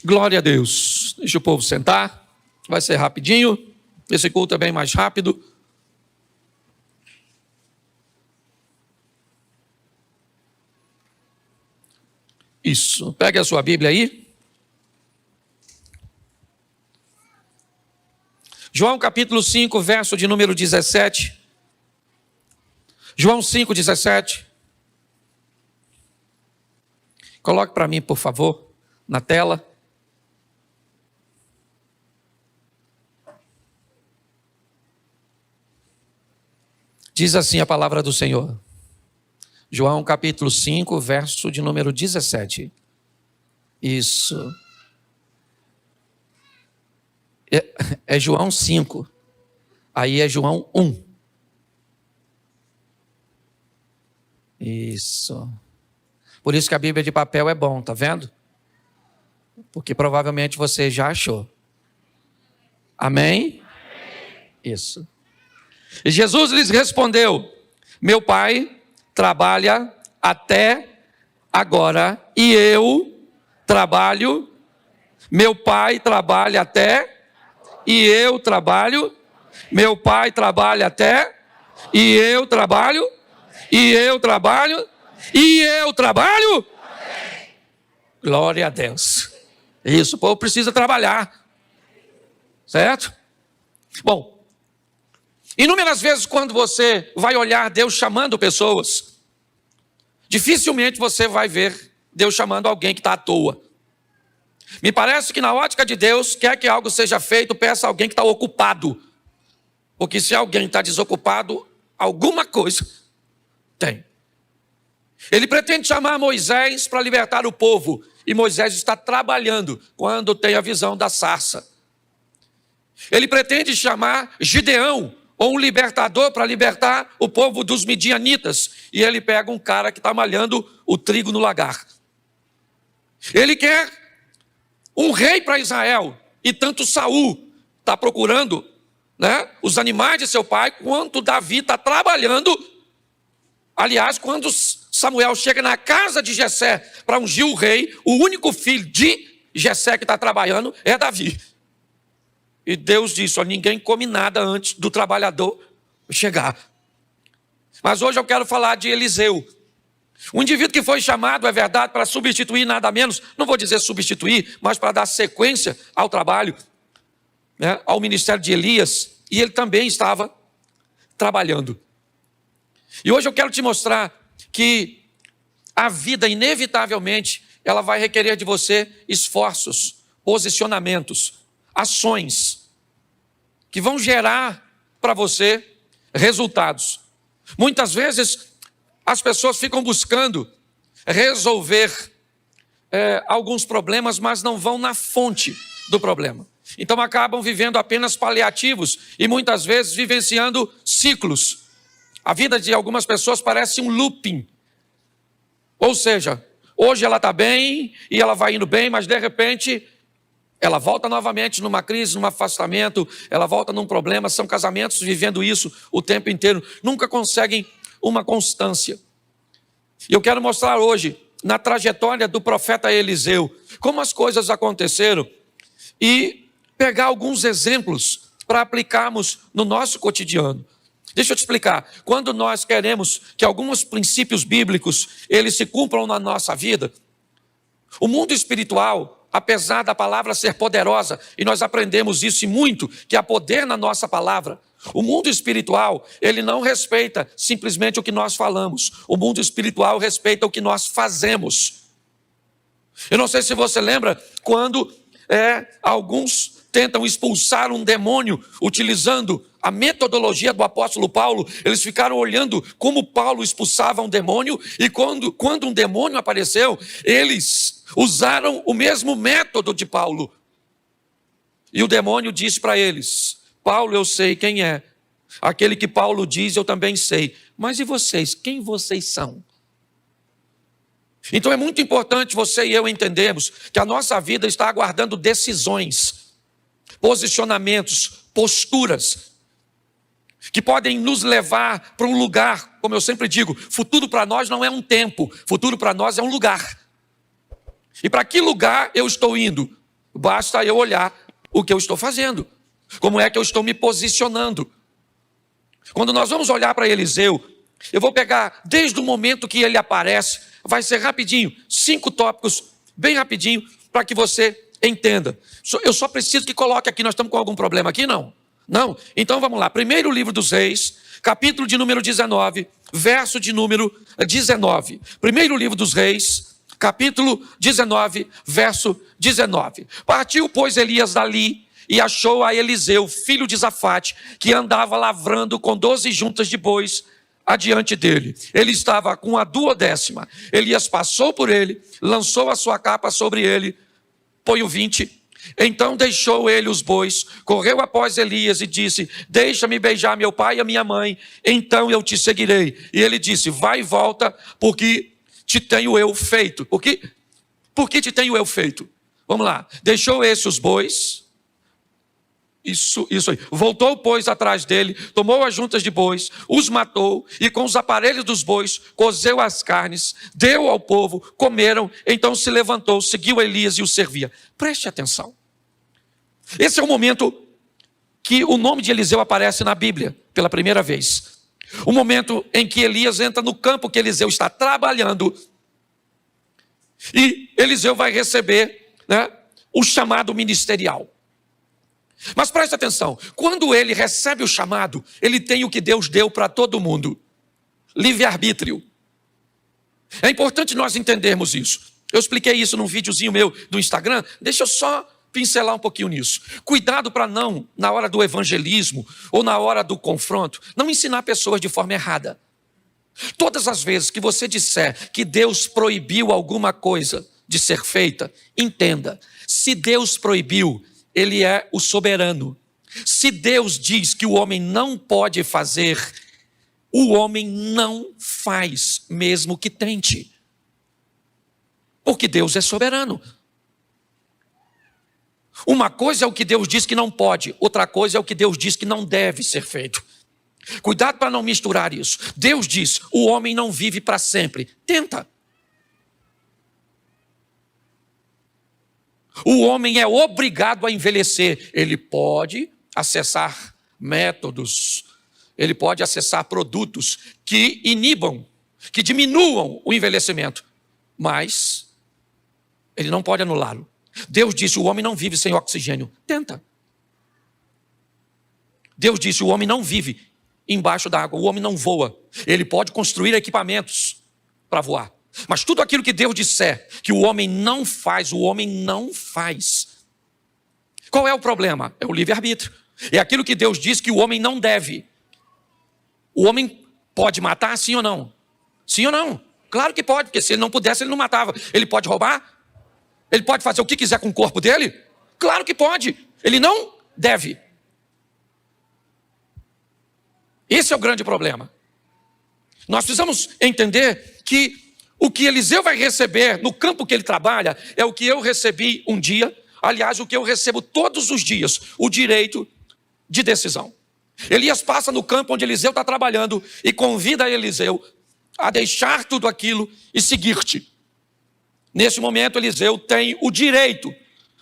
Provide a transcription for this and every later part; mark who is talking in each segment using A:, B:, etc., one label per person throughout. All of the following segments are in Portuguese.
A: Glória a Deus. Deixa o povo sentar. Vai ser rapidinho. Esse culto é bem mais rápido. Isso. Pegue a sua Bíblia aí. João capítulo 5, verso de número 17. João 5, 17. Coloque para mim, por favor, na tela. Diz assim a palavra do Senhor. João capítulo 5, verso de número 17. Isso. É João 5. Aí é João 1. Isso. Por isso que a Bíblia de papel é bom, tá vendo? Porque provavelmente você já achou. Amém? Isso. E Jesus lhes respondeu: meu Pai trabalha até agora e eu trabalho. Meu Pai trabalha até e eu trabalho. Meu Pai trabalha até e eu trabalho. E eu trabalho. E eu trabalho. Glória a Deus. Isso, o povo precisa trabalhar. Certo? Bom, inúmeras vezes quando você vai olhar Deus chamando pessoas, dificilmente você vai ver Deus chamando alguém que está à toa. Me parece que na ótica de Deus, quer que algo seja feito, peça a alguém que está ocupado. Porque se alguém está desocupado, alguma coisa tem. Ele pretende chamar Moisés para libertar o povo. E Moisés está trabalhando quando tem a visão da sarça. Ele pretende chamar Gideão, ou um libertador, para libertar o povo dos midianitas. E ele pega um cara que está malhando o trigo no lagar. Ele quer um rei para Israel. E tanto Saul está procurando, né, os animais de seu pai, quanto Davi está trabalhando. Aliás, quando Samuel chega na casa de Jessé para ungir o rei, o único filho de Jessé que está trabalhando é Davi. E Deus disse: ó, ninguém come nada antes do trabalhador chegar. Mas hoje eu quero falar de Eliseu. Um indivíduo que foi chamado, é verdade, para substituir nada menos, não vou dizer substituir, mas para dar sequência ao trabalho, né, ao ministério de Elias. E ele também estava trabalhando. E hoje eu quero te mostrar que a vida, inevitavelmente, ela vai requerer de você esforços, posicionamentos, ações, que vão gerar para você resultados. Muitas vezes, as pessoas ficam buscando resolver alguns problemas, mas não vão na fonte do problema. Então acabam vivendo apenas paliativos e muitas vezes vivenciando ciclos. A vida de algumas pessoas parece um looping. Ou seja, hoje ela está bem e ela vai indo bem, mas de repente ela volta novamente numa crise, num afastamento, ela volta num problema. São casamentos vivendo isso o tempo inteiro. Nunca conseguem uma constância. E eu quero mostrar hoje, na trajetória do profeta Eliseu, como as coisas aconteceram e pegar alguns exemplos para aplicarmos no nosso cotidiano. Deixa eu te explicar. Quando nós queremos que alguns princípios bíblicos eles se cumpram na nossa vida, o mundo espiritual, apesar da palavra ser poderosa, e nós aprendemos isso e muito, que há poder na nossa palavra, o mundo espiritual, ele não respeita simplesmente o que nós falamos. O mundo espiritual respeita o que nós fazemos. Eu não sei se você lembra quando alguns tentam expulsar um demônio utilizando a metodologia do apóstolo Paulo. Eles ficaram olhando como Paulo expulsava um demônio e quando um demônio apareceu, eles usaram o mesmo método de Paulo. E o demônio disse para eles: Paulo, eu sei quem é. Aquele que Paulo diz, eu também sei. Mas e vocês? Quem vocês são? Então é muito importante você e eu entendermos que a nossa vida está aguardando decisões, posicionamentos, posturas, que podem nos levar para um lugar. Como eu sempre digo, futuro para nós não é um tempo, futuro para nós é um lugar. E para que lugar eu estou indo? Basta eu olhar o que eu estou fazendo. Como é que eu estou me posicionando. Quando nós vamos olhar para Eliseu, eu vou pegar desde o momento que ele aparece, vai ser rapidinho, 5 tópicos, bem rapidinho, para que você entenda. Eu só preciso que coloque aqui, nós estamos com algum problema aqui? Não. Não? Então vamos lá. Primeiro livro dos Reis, capítulo de número 19, verso de número 19. Primeiro livro dos Reis, capítulo 19, verso 19. Partiu, pois, Elias dali e achou a Eliseu, filho de Zafate, que andava lavrando com 12 juntas de bois adiante dele. Ele estava com a 12ª. Elias passou por ele, lançou a sua capa sobre ele, põe o 20. Então deixou ele os bois, correu após Elias e disse: deixa-me beijar meu pai e a minha mãe, então eu te seguirei. E ele disse: vai e volta, porque te tenho eu feito. Por que te tenho eu feito? Vamos lá. Deixou esse os bois. Isso aí. Voltou, pois, atrás dele, tomou as juntas de bois, os matou e com os aparelhos dos bois cozeu as carnes, deu ao povo, comeram, então se levantou, seguiu Elias e o servia. Preste atenção. Esse é o momento que o nome de Eliseu aparece na Bíblia pela primeira vez. O momento em que Elias entra no campo que Eliseu está trabalhando e Eliseu vai receber, o chamado ministerial. Mas preste atenção, quando ele recebe o chamado, ele tem o que Deus deu para todo mundo: livre-arbítrio. É importante nós entendermos isso. Eu expliquei isso num videozinho meu do Instagram, deixa eu só pincelar um pouquinho nisso. Cuidado para não, na hora do evangelismo ou na hora do confronto, não ensinar pessoas de forma errada. Todas as vezes que você disser que Deus proibiu alguma coisa de ser feita, entenda, se Deus proibiu, Ele é o soberano. Se Deus diz que o homem não pode fazer, o homem não faz, mesmo que tente. Porque Deus é soberano. Uma coisa é o que Deus diz que não pode, outra coisa é o que Deus diz que não deve ser feito. Cuidado para não misturar isso. Deus diz: o homem não vive para sempre. Tenta. O homem é obrigado a envelhecer. Ele pode acessar métodos, ele pode acessar produtos que inibam, que diminuam o envelhecimento, mas ele não pode anulá-lo. Deus disse: o homem não vive sem oxigênio. Tenta. Deus disse: o homem não vive embaixo da água, o homem não voa. Ele pode construir equipamentos para voar. Mas tudo aquilo que Deus disser que o homem não faz, o homem não faz. Qual é o problema? É o livre-arbítrio. É aquilo que Deus diz que o homem não deve. O homem pode matar, sim ou não? Sim ou não? Claro que pode, porque se ele não pudesse, ele não matava. Ele pode roubar? Ele pode fazer o que quiser com o corpo dele? Claro que pode. Ele não deve. Esse é o grande problema. Nós precisamos entender que o que Eliseu vai receber no campo que ele trabalha é o que eu recebi um dia, aliás, o que eu recebo todos os dias, o direito de decisão. Elias passa no campo onde Eliseu está trabalhando e convida Eliseu a deixar tudo aquilo e seguir-te. Nesse momento, Eliseu tem o direito,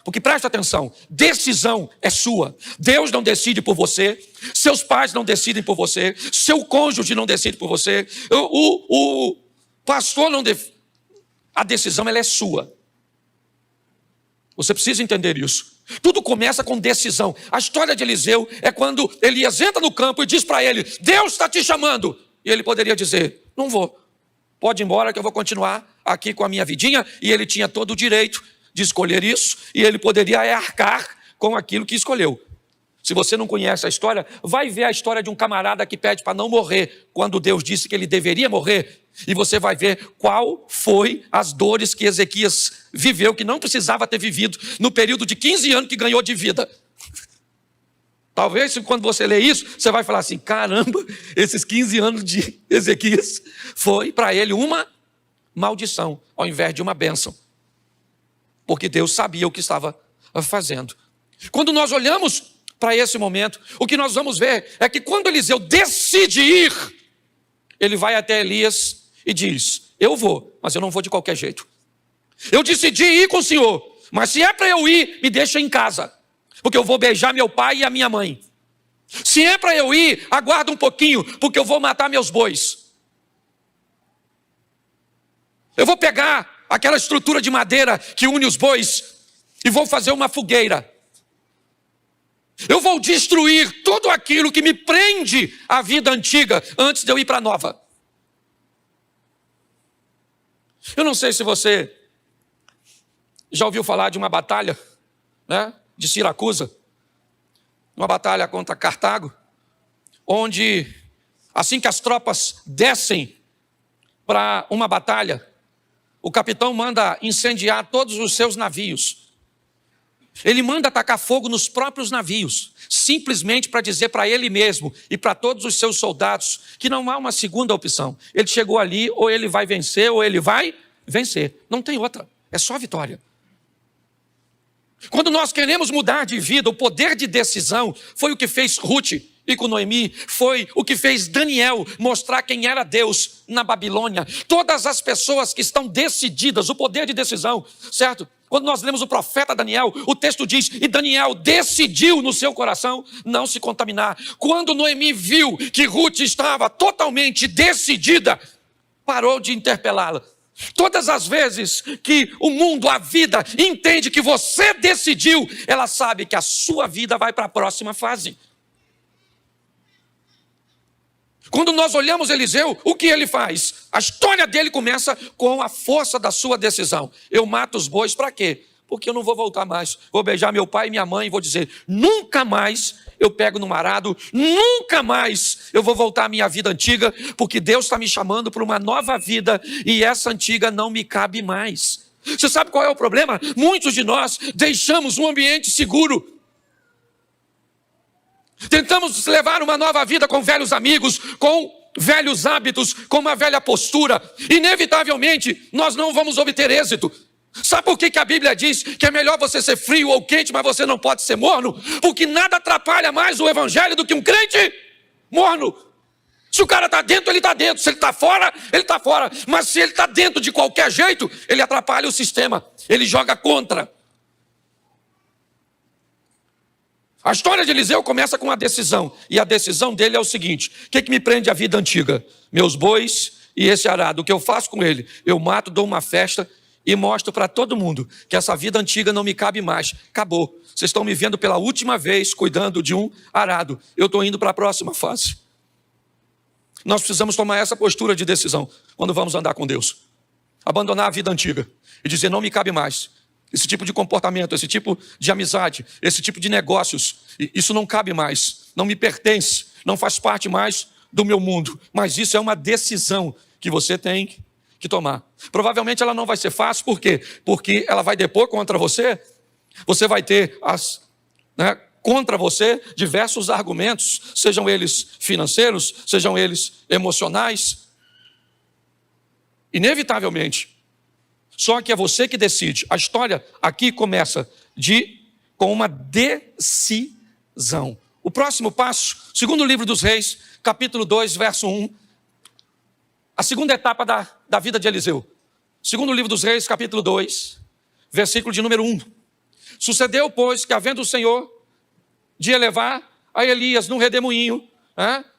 A: porque presta atenção, decisão é sua. Deus não decide por você, seus pais não decidem por você, seu cônjuge não decide por você, o pastor não decide. A decisão ela é sua. Você precisa entender isso. Tudo começa com decisão. A história de Eliseu é quando Elias entra no campo e diz para ele: Deus está te chamando. E ele poderia dizer: não vou. Pode ir embora que eu vou continuar aqui com a minha vidinha. E ele tinha todo o direito de escolher isso. E ele poderia arcar com aquilo que escolheu. Se você não conhece a história, vai ver a história de um camarada que pede para não morrer, quando Deus disse que ele deveria morrer. E você vai ver qual foi as dores que Ezequias viveu, que não precisava ter vivido, no período de 15 anos que ganhou de vida. Talvez quando você lê isso, você vai falar assim: caramba, esses 15 anos de Ezequias foi para ele uma maldição, ao invés de uma bênção. Porque Deus sabia o que estava fazendo. Quando nós olhamos para esse momento, o que nós vamos ver é que quando Eliseu decide ir, ele vai até Elias e diz: eu vou, mas eu não vou de qualquer jeito. Eu decidi ir com o senhor, Mas se é para eu ir, me deixa em casa, porque eu vou beijar meu pai e a minha mãe. Se é para eu ir, aguarda um pouquinho, porque eu vou matar meus bois. Eu vou pegar aquela estrutura de madeira que une os bois e vou fazer uma fogueira. Eu vou destruir tudo aquilo que me prende à vida antiga antes de eu ir para a nova. Eu não sei se você já ouviu falar de uma batalha, né, de Siracusa, uma batalha contra Cartago, onde assim que as tropas descem para uma batalha, o capitão manda incendiar todos os seus navios. Ele manda atacar fogo nos próprios navios, simplesmente para dizer para ele mesmo e para todos os seus soldados que não há uma segunda opção. Ele chegou ali, ou ele vai vencer, ou ele vai vencer. Não tem outra, é só vitória. Quando nós queremos mudar de vida, o poder de decisão foi o que fez Ruth e com Noemi, foi o que fez Daniel mostrar quem era Deus na Babilônia. Todas as pessoas que estão decididas, o poder de decisão, certo? Quando nós lemos o profeta Daniel, o texto diz, e Daniel decidiu no seu coração não se contaminar. Quando Noemi viu que Ruth estava totalmente decidida, parou de interpelá-la. Todas as vezes que o mundo, a vida, entende que você decidiu, ela sabe que a sua vida vai para a próxima fase. Quando nós olhamos Eliseu, o que ele faz? A história dele começa com a força da sua decisão. Eu mato os bois para quê? Porque eu não vou voltar mais. Vou beijar meu pai e minha mãe e vou dizer, nunca mais eu pego no arado, nunca mais eu vou voltar à minha vida antiga, porque Deus está me chamando para uma nova vida e essa antiga não me cabe mais. Você sabe qual é o problema? Muitos de nós deixamos um ambiente seguro. Tentamos levar uma nova vida com velhos amigos, com velhos hábitos, com uma velha postura. Inevitavelmente, nós não vamos obter êxito. Sabe por que a Bíblia diz que é melhor você ser frio ou quente, mas você não pode ser morno? Porque nada atrapalha mais o evangelho do que um crente morno. Se o cara está dentro, ele está dentro. Se ele está fora, ele está fora. Mas se ele está dentro de qualquer jeito, ele atrapalha o sistema. Ele joga contra. A história de Eliseu começa com uma decisão. E a decisão dele é o seguinte: o que me prende à vida antiga? Meus bois e esse arado. O que eu faço com ele? Eu mato, dou uma festa e mostro para todo mundo que essa vida antiga não me cabe mais. Acabou. Vocês estão me vendo pela última vez cuidando de um arado. Eu estou indo para a próxima fase. Nós precisamos tomar essa postura de decisão quando vamos andar com Deus. Abandonar a vida antiga e dizer, não me cabe mais. Esse tipo de comportamento, esse tipo de amizade, esse tipo de negócios, isso não cabe mais, não me pertence, não faz parte mais do meu mundo. Mas isso é uma decisão que você tem que tomar. Provavelmente ela não vai ser fácil, por quê? Porque ela vai depor contra você, você vai ter contra você diversos argumentos, sejam eles financeiros, sejam eles emocionais. Inevitavelmente. Só que é você que decide. A história aqui começa com uma decisão. O próximo passo, segundo livro dos Reis, capítulo 2, verso 1. A segunda etapa da vida de Eliseu. Segundo livro dos Reis, capítulo 2, versículo de número 1. Sucedeu, pois, que havendo o Senhor de elevar a Elias num redemoinho,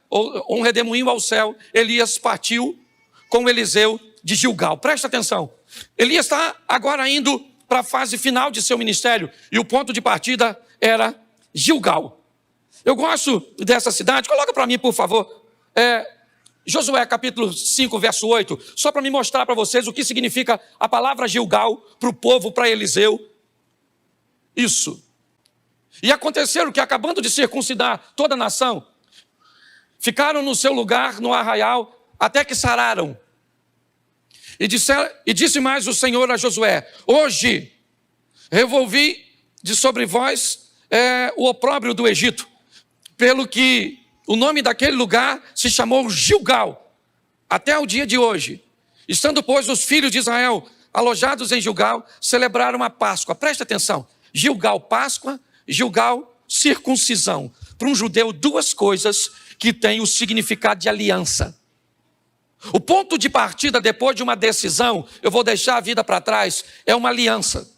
A: ou um redemoinho ao céu, Elias partiu com Eliseu de Gilgal. Presta atenção. Elias está agora indo para a fase final de seu ministério. E o ponto de partida era Gilgal. Eu gosto dessa cidade. Coloca para mim, por favor. Josué capítulo 5, verso 8. Só para me mostrar para vocês o que significa a palavra Gilgal para o povo, para Eliseu. Isso. E aconteceram que, acabando de circuncidar toda a nação, ficaram no seu lugar, no arraial, até que sararam. E disse mais o Senhor a Josué, hoje revolvi de sobre vós o opróbrio do Egito, pelo que o nome daquele lugar se chamou Gilgal, até o dia de hoje. Estando, pois, os filhos de Israel alojados em Gilgal, celebraram a Páscoa. Presta atenção, Gilgal, Páscoa, Gilgal, circuncisão. Para um judeu, duas coisas que têm o significado de aliança. O ponto de partida, depois de uma decisão, eu vou deixar a vida para trás, é uma aliança.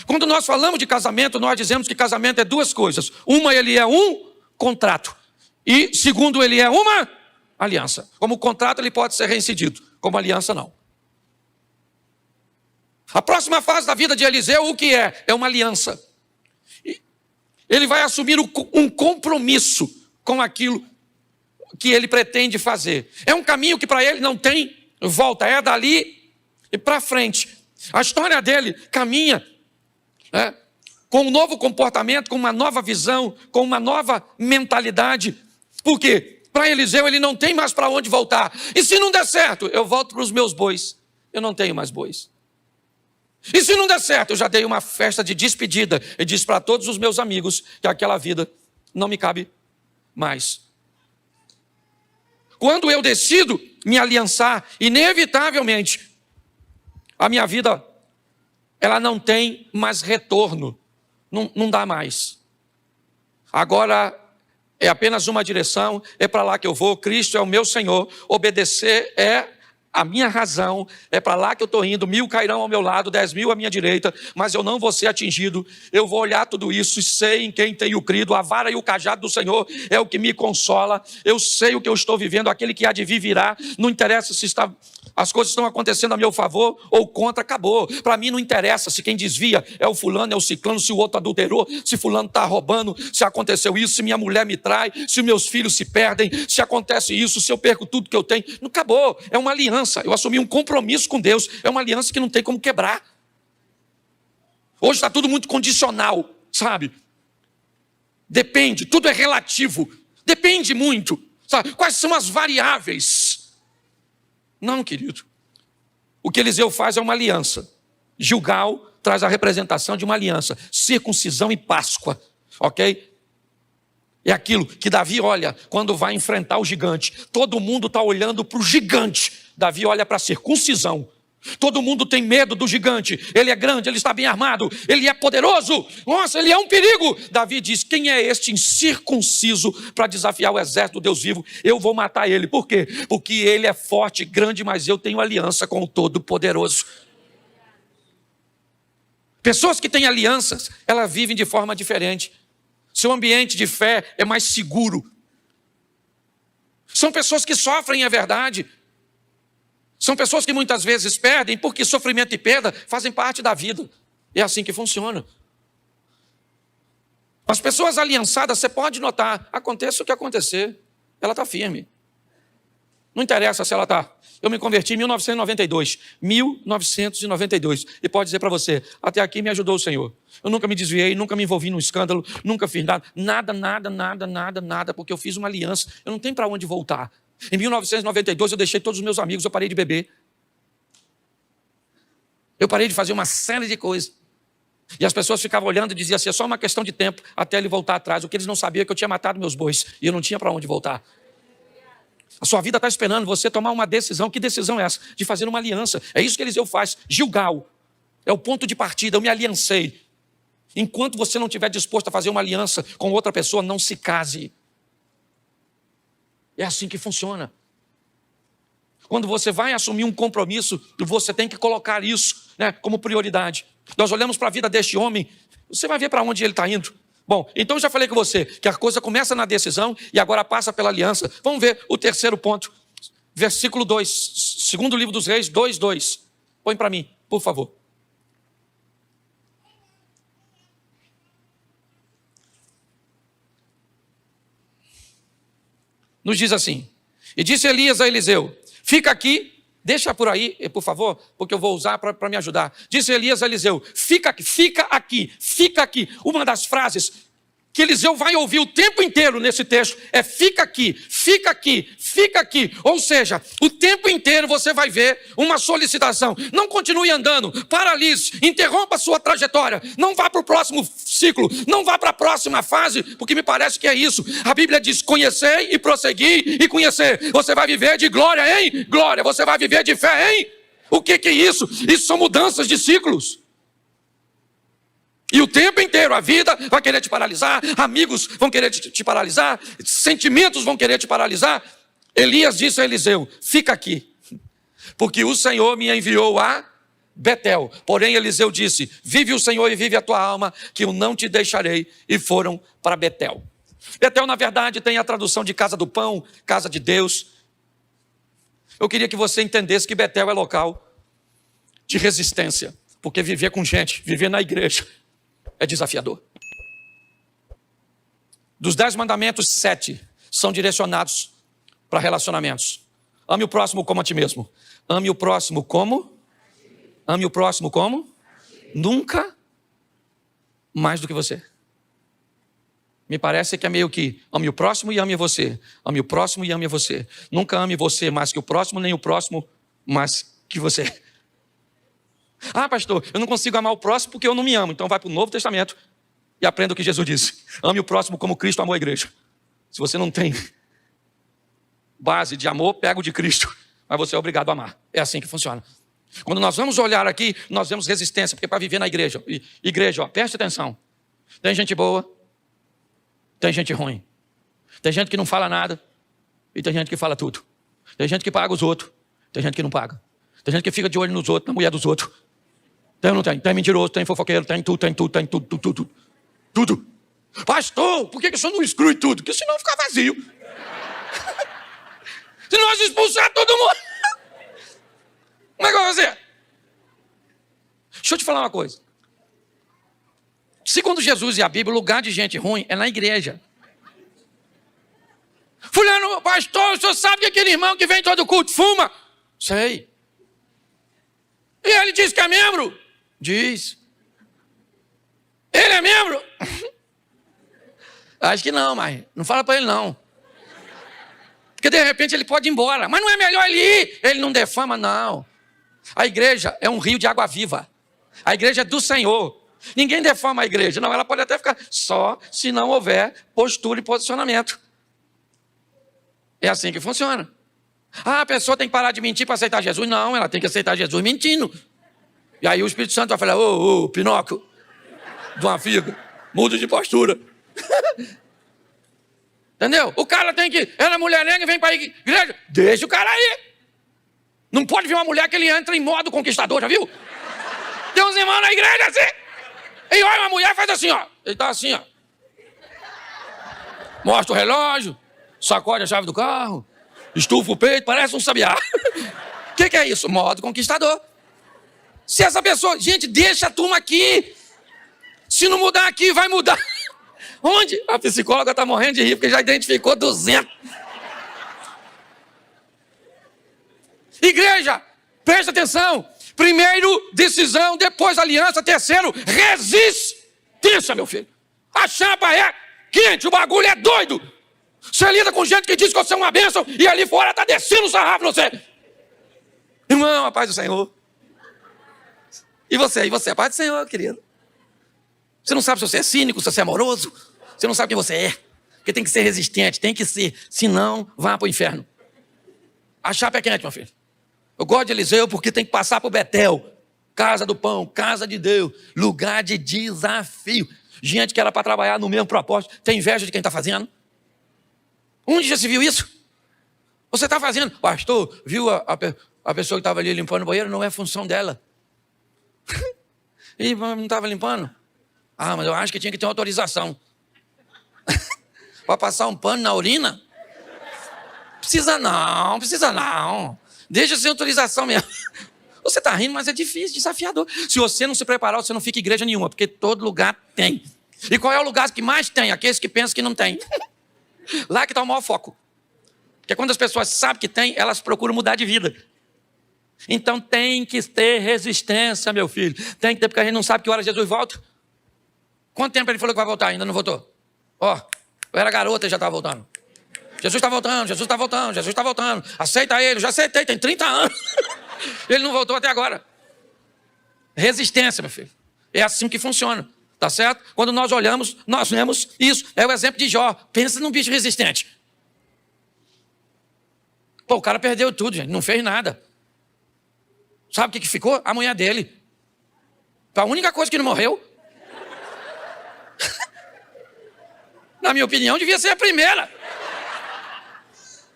A: Quando nós falamos de casamento, nós dizemos que casamento é duas coisas. Uma, ele é um contrato. E segundo, ele é uma aliança. Como contrato, ele pode ser reincidido. Como aliança, não. A próxima fase da vida de Eliseu, o que é? É uma aliança. Ele vai assumir um compromisso com aquilo que ele pretende fazer. É um caminho que para ele não tem volta, é dali e para frente. A história dele caminha com um novo comportamento, com uma nova visão, com uma nova mentalidade. Por quê? Para Eliseu ele não tem mais para onde voltar. E se não der certo, eu volto para os meus bois. Eu não tenho mais bois. E se não der certo, eu já dei uma festa de despedida e disse para todos os meus amigos que aquela vida não me cabe mais. Quando eu decido me aliançar, inevitavelmente, a minha vida, ela não tem mais retorno, não dá mais. Agora é apenas uma direção, é para lá que eu vou, Cristo é o meu Senhor, obedecer é a minha razão, é para lá que eu estou indo, 1000 cairão ao meu lado, 10.000 à minha direita, mas eu não vou ser atingido. Eu vou olhar tudo isso e sei em quem tenho crido, a vara e o cajado do Senhor é o que me consola. Eu sei o que eu estou vivendo, aquele que há de vir virá. Não interessa se as coisas estão acontecendo a meu favor ou contra, acabou. Para mim não interessa se quem desvia é o fulano, é o ciclano, se o outro adulterou, se fulano está roubando, se aconteceu isso, se minha mulher me trai, se meus filhos se perdem, se acontece isso, se eu perco tudo que eu tenho. Não acabou, é uma aliança. Eu assumi um compromisso com Deus. É uma aliança que não tem como quebrar. Hoje está tudo muito condicional, sabe? Depende, tudo é relativo. Depende muito, sabe? Quais são as variáveis? Não, querido. O que Eliseu faz é uma aliança. Gilgal traz a representação de uma aliança. Circuncisão e Páscoa, ok? É aquilo que Davi olha quando vai enfrentar o gigante. Todo mundo está olhando para o gigante. Davi olha para a circuncisão. Todo mundo tem medo do gigante. Ele é grande, ele está bem armado, ele é poderoso. Nossa, ele é um perigo. Davi diz, quem é este incircunciso para desafiar o exército do Deus vivo? Eu vou matar ele. Por quê? Porque ele é forte, grande, mas eu tenho aliança com o Todo-Poderoso. Pessoas que têm alianças, elas vivem de forma diferente. Seu ambiente de fé é mais seguro. São pessoas que sofrem, é verdade. São pessoas que muitas vezes perdem, porque sofrimento e perda fazem parte da vida. É assim que funciona. As pessoas aliançadas, você pode notar, aconteça o que acontecer, ela está firme. Não interessa se ela está. Eu me converti em 1992. 1992. E pode dizer para você, até aqui me ajudou o Senhor. Eu nunca me desviei, nunca me envolvi num escândalo, nunca fiz nada, porque eu fiz uma aliança. Eu não tenho para onde voltar. Em 1992 eu deixei todos os meus amigos, eu parei de beber. Eu parei de fazer uma série de coisas. E as pessoas ficavam olhando e diziam assim, é só uma questão de tempo até ele voltar atrás. O que eles não sabiam é que eu tinha matado meus bois e eu não tinha para onde voltar. A sua vida está esperando você tomar uma decisão. Que decisão é essa? De fazer uma aliança. É isso que Eliseu faz. Gilgal é o ponto de partida. Eu me aliancei. Enquanto você não estiver disposto a fazer uma aliança com outra pessoa, não se case. É assim que funciona. Quando você vai assumir um compromisso, você tem que colocar isso, como prioridade. Nós olhamos para a vida deste homem, você vai ver para onde ele está indo. Bom, então eu já falei com você que a coisa começa na decisão e agora passa pela aliança. Vamos ver o terceiro ponto. Versículo 2, segundo livro dos Reis, 2:2. Põe para mim, por favor. Nos diz assim, e disse Elias a Eliseu, fica aqui, deixa por aí, por favor, porque eu vou usar para me ajudar. Disse Elias a Eliseu, fica aqui. Uma das frases que Eliseu vai ouvir o tempo inteiro nesse texto é fica aqui. Ou seja, o tempo inteiro você vai ver uma solicitação. Não continue andando, paralise, interrompa a sua trajetória. Não vá para o próximo ciclo, não vá para a próxima fase, porque me parece que é isso. A Bíblia diz, conhecer e prosseguir e conhecer. Você vai viver de glória em glória, você vai viver de fé em... O que é isso? Isso são mudanças de ciclos. E o tempo inteiro a vida vai querer te paralisar, amigos vão querer te paralisar, sentimentos vão querer te paralisar. Elias disse a Eliseu, fica aqui, porque o Senhor me enviou a Betel. Porém, Eliseu disse: vive o Senhor e vive a tua alma, que eu não te deixarei. E foram para Betel. Betel, na verdade, tem a tradução de casa do pão, casa de Deus. Eu queria que você entendesse que Betel é local de resistência, porque viver com gente, viver na igreja, é desafiador. Dos 10 mandamentos, 7 são direcionados para relacionamentos. Ame o próximo como a ti mesmo. Ame o próximo como? Ame o próximo como? Nunca mais do que você. Me parece que é meio que ame o próximo e ame você. Ame o próximo e ame você. Nunca ame você mais que o próximo, nem o próximo mais que você. Ah, pastor, eu não consigo amar o próximo porque eu não me amo. Então vai para o Novo Testamento e aprenda o que Jesus disse. Ame o próximo como Cristo amou a igreja. Se você não tem base de amor, pega o de Cristo. Mas você é obrigado a amar. É assim que funciona. Quando nós vamos olhar aqui, nós vemos resistência. Porque para viver na igreja, igreja, ó, preste atenção. Tem gente boa. Tem gente ruim. Tem gente que não fala nada. E tem gente que fala tudo. Tem gente que paga os outros. Tem gente que não paga. Tem gente que fica de olho nos outros, na mulher dos outros. Tem ou não tem? Tem mentiroso, tem fofoqueiro, tem tudo. Tudo. Pastor, por que o senhor não exclui tudo? Porque senão fica vazio. Se nós expulsar todo mundo, como é que vai fazer? Deixa eu te falar uma coisa. Segundo Jesus e a Bíblia, o lugar de gente ruim é na igreja. Fulano, pastor, o senhor sabe que aquele irmão que vem todo culto fuma? Sei. E ele diz que é membro? Diz. Ele é membro? Acho que não, mas não fala para ele não. Porque de repente ele pode ir embora. Mas não é melhor ele ir? Ele não defama, não. A igreja é um rio de água viva. A igreja é do Senhor. Ninguém defama a igreja. Não, ela pode até ficar só se não houver postura e posicionamento. É assim que funciona. Ah, a pessoa tem que parar de mentir para aceitar Jesus. Não, ela tem que aceitar Jesus mentindo. E aí o Espírito Santo vai falar: ô, Pinóquio, de uma figa, muda de postura. Entendeu? O cara tem que... Ela é mulherenga e vem para a igreja. Deixa o cara aí. Não pode ver uma mulher que ele entra em modo conquistador, já viu? Tem uns irmãos na igreja assim. E olha, uma mulher faz assim, ó. Ele tá assim, ó. Mostra o relógio, sacode a chave do carro, estufa o peito, parece um sabiá. O que é isso? Modo conquistador. Se essa pessoa... Gente, deixa a turma aqui. Se não mudar aqui, vai mudar. Onde? A psicóloga está morrendo de rir, porque já identificou 200. Igreja, presta atenção. Primeiro, decisão, depois aliança. Terceiro, resistência, meu filho. A chapa é quente, o bagulho é doido. Você lida com gente que diz que você é uma bênção e ali fora está descendo o sarrafo pra você. Irmão, a paz do Senhor. E você, a paz do Senhor, querido. Você não sabe se você é cínico, se você é amoroso. Você não sabe quem você é. Porque tem que ser resistente, tem que ser. Senão, vá para o inferno. A chapa é quente, meu filho. Eu gosto de Eliseu porque tem que passar por Betel. Casa do pão, casa de Deus. Lugar de desafio. Gente que era para trabalhar no mesmo propósito. Tem inveja de quem está fazendo? Onde já se viu isso? Você está fazendo. Pastor, viu a pessoa que estava ali limpando o banheiro? Não é função dela. E não estava limpando? Ah, mas eu acho que tinha que ter uma autorização. Para passar um pano na urina? Precisa não. Deixa sem autorização mesmo. Você está rindo, mas é difícil, desafiador. Se você não se preparar, você não fica em igreja nenhuma, porque todo lugar tem. E qual é o lugar que mais tem? Aqueles que pensam que não tem. Lá que está o maior foco. Porque quando as pessoas sabem que tem, elas procuram mudar de vida. Então tem que ter resistência, meu filho. Tem que ter, porque a gente não sabe que hora Jesus volta. Quanto tempo ele falou que vai voltar? Ainda não voltou. Ó, eu era garota e já estava voltando. Jesus está voltando. Aceita ele, já aceitei, tem 30 anos. Ele não voltou até agora. Resistência, meu filho. É assim que funciona, tá certo? Quando nós olhamos, nós vemos isso. É o exemplo de Jó. Pensa num bicho resistente. Pô, o cara perdeu tudo, gente, não fez nada. Sabe o que ficou? A mulher dele. Foi a única coisa que não morreu. Na minha opinião, devia ser a primeira.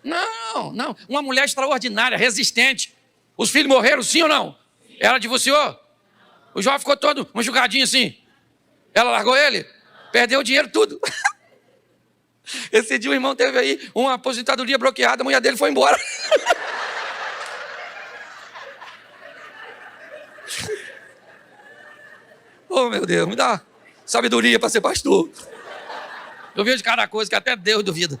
A: Não. Uma mulher extraordinária, resistente. Os filhos morreram, sim ou não? Ela divorciou? O Jó ficou todo machucadinho assim. Ela largou ele? Perdeu o dinheiro tudo. Esse dia o irmão teve aí uma aposentadoria bloqueada, a mulher dele foi embora. Oh, meu Deus, me dá sabedoria para ser pastor. Eu vejo cada coisa que até Deus duvida.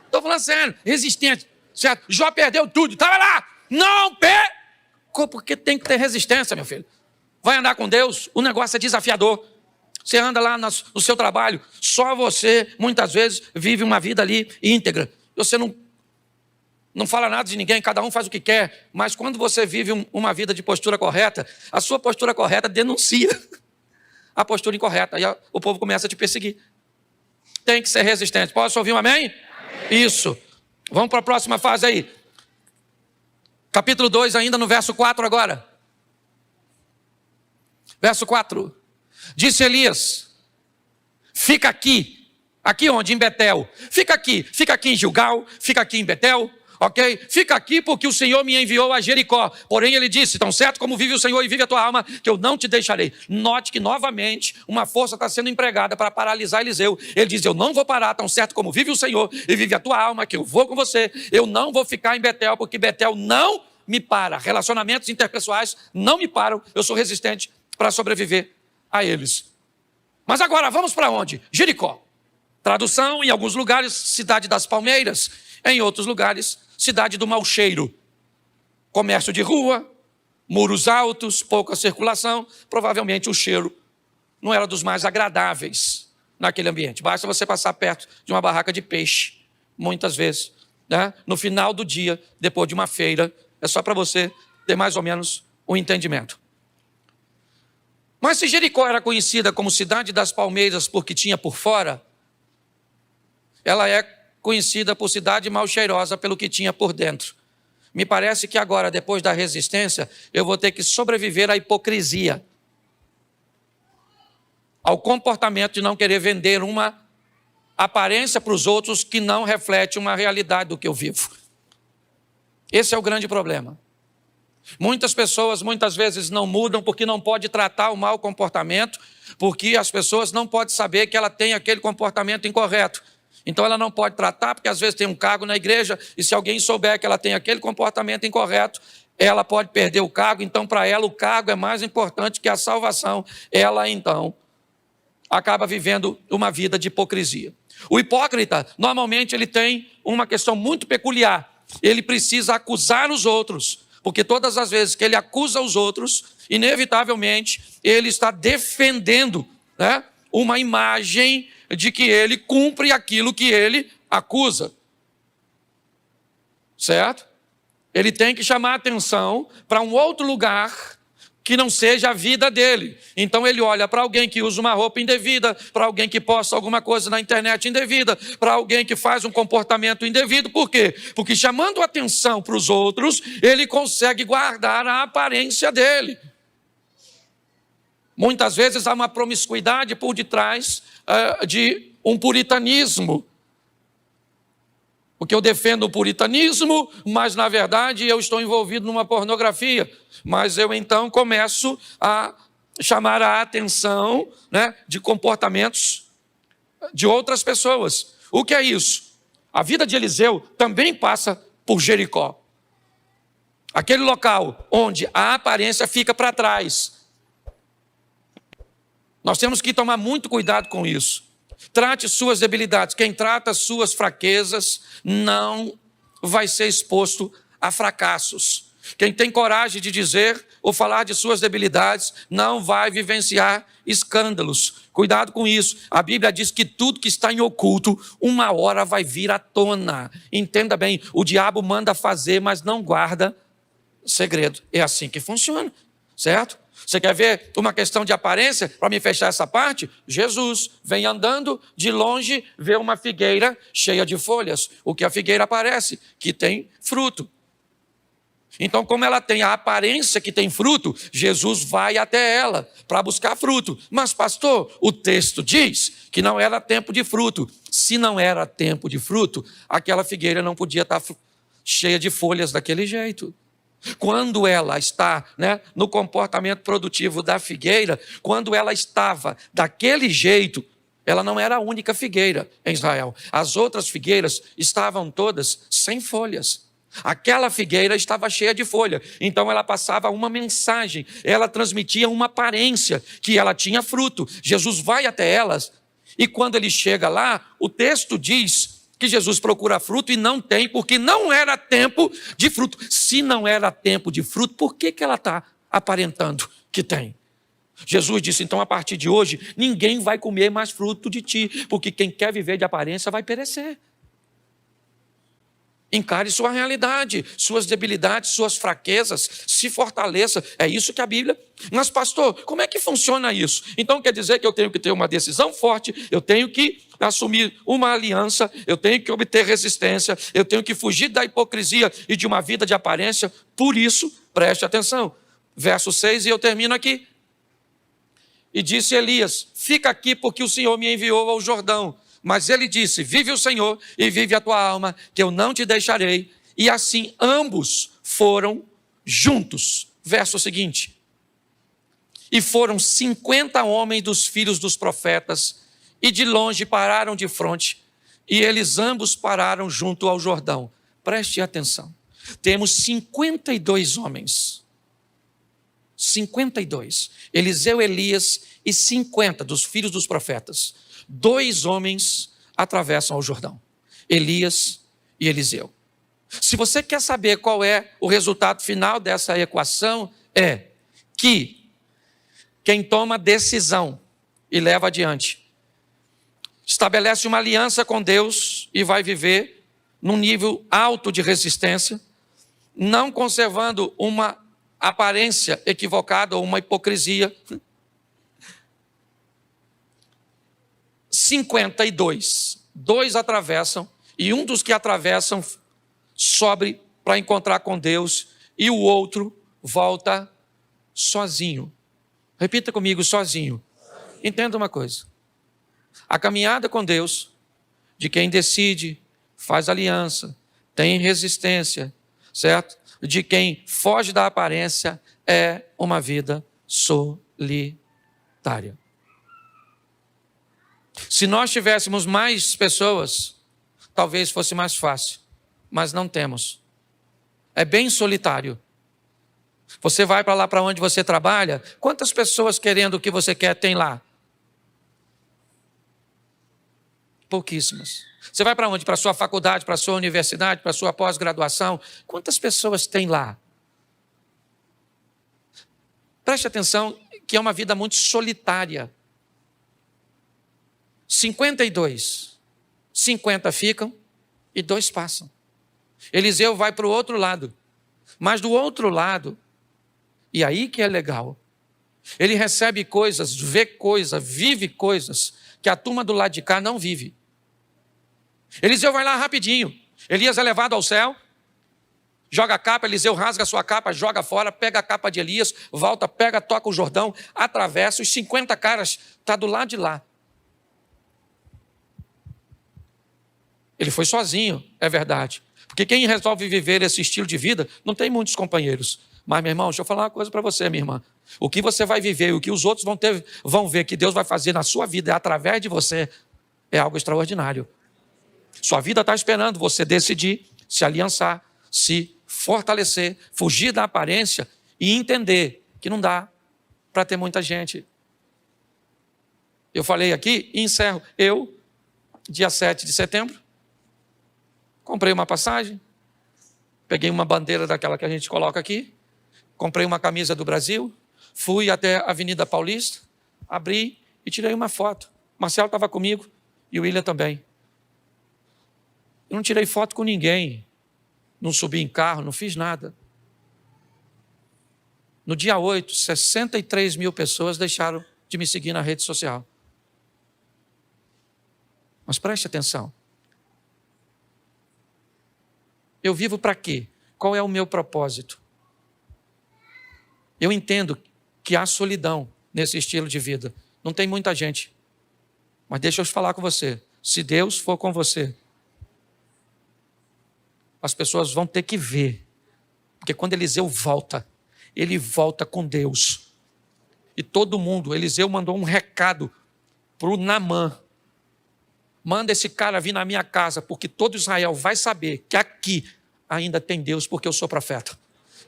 A: Estou falando sério, resistente, certo? Jó perdeu tudo, estava lá, não pecou, porque tem que ter resistência, meu filho. Vai andar com Deus, o negócio é desafiador. Você anda lá no seu trabalho, só você, muitas vezes, vive uma vida ali íntegra. Você não fala nada de ninguém, cada um faz o que quer, mas quando você vive uma vida de postura correta, a sua postura correta denuncia a postura incorreta, aí o povo começa a te perseguir. Tem que ser resistente. Posso ouvir um amém? Amém. Isso. Vamos para a próxima fase aí. Capítulo 2, ainda no verso 4 agora. Verso 4. Disse Elias, fica aqui. Aqui onde? Em Betel. Fica aqui em Gilgal, fica aqui em Betel. Ok? Fica aqui porque o Senhor me enviou a Jericó. Porém ele disse, tão certo como vive o Senhor e vive a tua alma, que eu não te deixarei. Note que novamente uma força está sendo empregada para paralisar Eliseu. Ele diz, eu não vou parar, tão certo como vive o Senhor e vive a tua alma, que eu vou com você. Eu não vou ficar em Betel, porque Betel não me para. Relacionamentos interpessoais não me param. Eu sou resistente para sobreviver a eles. Mas agora vamos para onde? Jericó. Tradução, em alguns lugares, cidade das palmeiras. Em outros lugares, cidade do mau cheiro. Comércio de rua, muros altos, pouca circulação. Provavelmente o cheiro não era dos mais agradáveis naquele ambiente. Basta você passar perto de uma barraca de peixe, muitas vezes, né? No final do dia, depois de uma feira. É só para você ter mais ou menos um entendimento. Mas se Jericó era conhecida como cidade das palmeiras porque tinha por fora, ela é conhecida por cidade mal cheirosa pelo que tinha por dentro. Me parece que agora, depois da resistência, eu vou ter que sobreviver à hipocrisia, ao comportamento de não querer vender uma aparência para os outros que não reflete uma realidade do que eu vivo. Esse é o grande problema. Muitas pessoas, muitas vezes, não mudam porque não pode tratar o mau comportamento, porque as pessoas não podem saber que ela tem aquele comportamento incorreto. Então ela não pode tratar, porque às vezes tem um cargo na igreja, e se alguém souber que ela tem aquele comportamento incorreto, ela pode perder o cargo. Então para ela o cargo é mais importante que a salvação. Ela então acaba vivendo uma vida de hipocrisia. O hipócrita, normalmente ele tem uma questão muito peculiar. Ele precisa acusar os outros, porque todas as vezes que ele acusa os outros, inevitavelmente ele está defendendo, né, uma imagem de que ele cumpre aquilo que ele acusa. Certo? Ele tem que chamar a atenção para um outro lugar que não seja a vida dele. Então ele olha para alguém que usa uma roupa indevida, para alguém que posta alguma coisa na internet indevida, para alguém que faz um comportamento indevido. Por quê? Porque chamando a atenção para os outros, ele consegue guardar a aparência dele. Muitas vezes há uma promiscuidade por detrás de um puritanismo. Porque eu defendo o puritanismo, mas na verdade eu estou envolvido numa pornografia. Mas eu então começo a chamar a atenção, né, de comportamentos de outras pessoas. O que é isso? A vida de Eliseu também passa por Jericó. Aquele local onde a aparência fica para trás. Nós temos que tomar muito cuidado com isso. Trate suas debilidades. Quem trata suas fraquezas não vai ser exposto a fracassos. Quem tem coragem de dizer ou falar de suas debilidades não vai vivenciar escândalos. Cuidado com isso. A Bíblia diz que tudo que está em oculto, uma hora vai vir à tona. Entenda bem, o diabo manda fazer, mas não guarda segredo. É assim que funciona, certo? Você quer ver uma questão de aparência? Para me fechar essa parte, Jesus vem andando de longe, vê uma figueira cheia de folhas. O que a figueira parece? Que tem fruto. Então, como ela tem a aparência que tem fruto, Jesus vai até ela para buscar fruto. Mas, pastor, o texto diz que não era tempo de fruto. Se não era tempo de fruto, aquela figueira não podia estar cheia de folhas daquele jeito. Quando ela está, no comportamento produtivo da figueira, quando ela estava daquele jeito, ela não era a única figueira em Israel. As outras figueiras estavam todas sem folhas. Aquela figueira estava cheia de folha. Então ela passava uma mensagem, ela transmitia uma aparência que ela tinha fruto. Jesus vai até elas e quando ele chega lá, o texto diz que Jesus procura fruto e não tem, porque não era tempo de fruto. Se não era tempo de fruto, por que ela está aparentando que tem? Jesus disse, então a partir de hoje, ninguém vai comer mais fruto de ti, porque quem quer viver de aparência vai perecer. Encare sua realidade, suas debilidades, suas fraquezas, se fortaleça. É isso que a Bíblia... Mas pastor, como é que funciona isso? Então quer dizer que eu tenho que ter uma decisão forte, eu tenho que assumir uma aliança, eu tenho que obter resistência, eu tenho que fugir da hipocrisia e de uma vida de aparência. Por isso, preste atenção. Verso 6, e eu termino aqui. E disse Elias, fica aqui porque o Senhor me enviou ao Jordão. Mas ele disse, vive o Senhor e vive a tua alma, que eu não te deixarei. E assim ambos foram juntos. Verso seguinte. E foram 50 homens dos filhos dos profetas, e de longe pararam de fronte, e eles ambos pararam junto ao Jordão. Preste atenção. Temos 52 homens. 52. Eliseu, Elias e 50 dos filhos dos profetas. 2 homens atravessam o Jordão, Elias e Eliseu. Se você quer saber qual é o resultado final dessa equação, é que quem toma decisão e leva adiante, estabelece uma aliança com Deus e vai viver num nível alto de resistência, não conservando uma aparência equivocada ou uma hipocrisia. 52, 2 atravessam, e um dos que atravessam sobe para encontrar com Deus, e o outro volta sozinho. Repita comigo, sozinho. Entenda uma coisa, a caminhada com Deus, de quem decide, faz aliança, tem resistência, certo? De quem foge da aparência, é uma vida solitária. Se nós tivéssemos mais pessoas, talvez fosse mais fácil, mas não temos. É bem solitário. Você vai para lá para onde você trabalha, quantas pessoas querendo o que você quer tem lá? Pouquíssimas. Você vai para onde? Para a sua faculdade, para a sua universidade, para a sua pós-graduação, quantas pessoas tem lá? Preste atenção que é uma vida muito solitária. 52, 50 ficam e 2 passam. Eliseu vai para o outro lado, mas do outro lado, e aí que é legal, ele recebe coisas, vê coisas, vive coisas que a turma do lado de cá não vive. Eliseu vai lá rapidinho, Elias é levado ao céu, joga a capa, Eliseu rasga a sua capa, joga fora, pega a capa de Elias, volta, pega, toca o Jordão, atravessa, os 50 caras, está do lado de lá. Ele foi sozinho, é verdade. Porque quem resolve viver esse estilo de vida, não tem muitos companheiros. Mas, meu irmão, deixa eu falar uma coisa para você, minha irmã. O que você vai viver e o que os outros vão ver que Deus vai fazer na sua vida através de você, é algo extraordinário. Sua vida está esperando você decidir, se aliançar, se fortalecer, fugir da aparência e entender que não dá para ter muita gente. Eu falei aqui e encerro. Eu, dia 7 de setembro, comprei uma passagem, peguei uma bandeira daquela que a gente coloca aqui, comprei uma camisa do Brasil, fui até a Avenida Paulista, abri e tirei uma foto. Marcelo estava comigo e o William também. Eu não tirei foto com ninguém, não subi em carro, não fiz nada. No dia 8, 63 mil pessoas deixaram de me seguir na rede social. Mas preste atenção. Eu vivo para quê? Qual é o meu propósito? Eu entendo que há solidão nesse estilo de vida. Não tem muita gente. Mas deixa eu falar com você. Se Deus for com você, as pessoas vão ter que ver. Porque quando Eliseu volta, ele volta com Deus. E todo mundo, Eliseu mandou um recado para o Naamã. Manda esse cara vir na minha casa, porque todo Israel vai saber que aqui ainda tem Deus, porque eu sou profeta.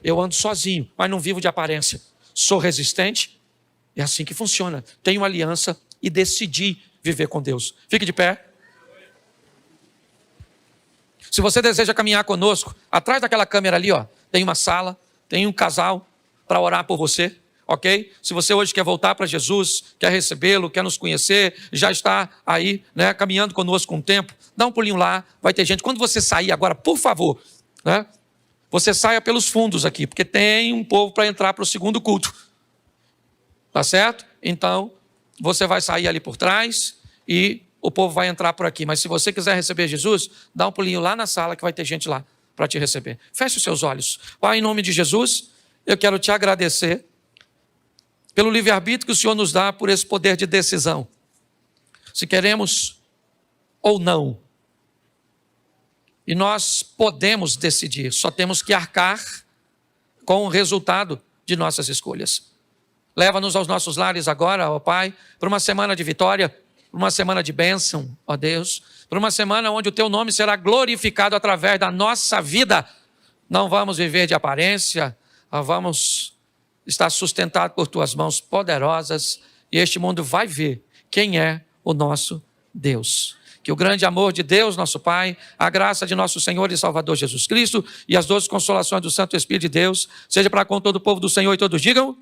A: Eu ando sozinho, mas não vivo de aparência. Sou resistente, é assim que funciona. Tenho aliança e decidi viver com Deus. Fique de pé. Se você deseja caminhar conosco, atrás daquela câmera ali, ó, tem uma sala, tem um casal para orar por você, ok? Se você hoje quer voltar para Jesus, quer recebê-lo, quer nos conhecer, já está aí, né, caminhando conosco um tempo, dá um pulinho lá, vai ter gente. Quando você sair agora, por favor, né, você saia pelos fundos aqui, porque tem um povo para entrar para o segundo culto. Tá certo? Então, você vai sair ali por trás e o povo vai entrar por aqui. Mas se você quiser receber Jesus, dá um pulinho lá na sala que vai ter gente lá para te receber. Feche os seus olhos. Pai, em nome de Jesus, eu quero te agradecer pelo livre-arbítrio que o Senhor nos dá, por esse poder de decisão. Se queremos ou não. E nós podemos decidir, só temos que arcar com o resultado de nossas escolhas. Leva-nos aos nossos lares agora, ó Pai, para uma semana de vitória, para uma semana de bênção, ó Deus, para uma semana onde o Teu nome será glorificado através da nossa vida. Não vamos viver de aparência, vamos estar sustentados por Tuas mãos poderosas e este mundo vai ver quem é o nosso Deus. Que o grande amor de Deus, nosso Pai, a graça de nosso Senhor e Salvador Jesus Cristo e as doces consolações do Santo Espírito de Deus seja para com todo o povo do Senhor e todos digam...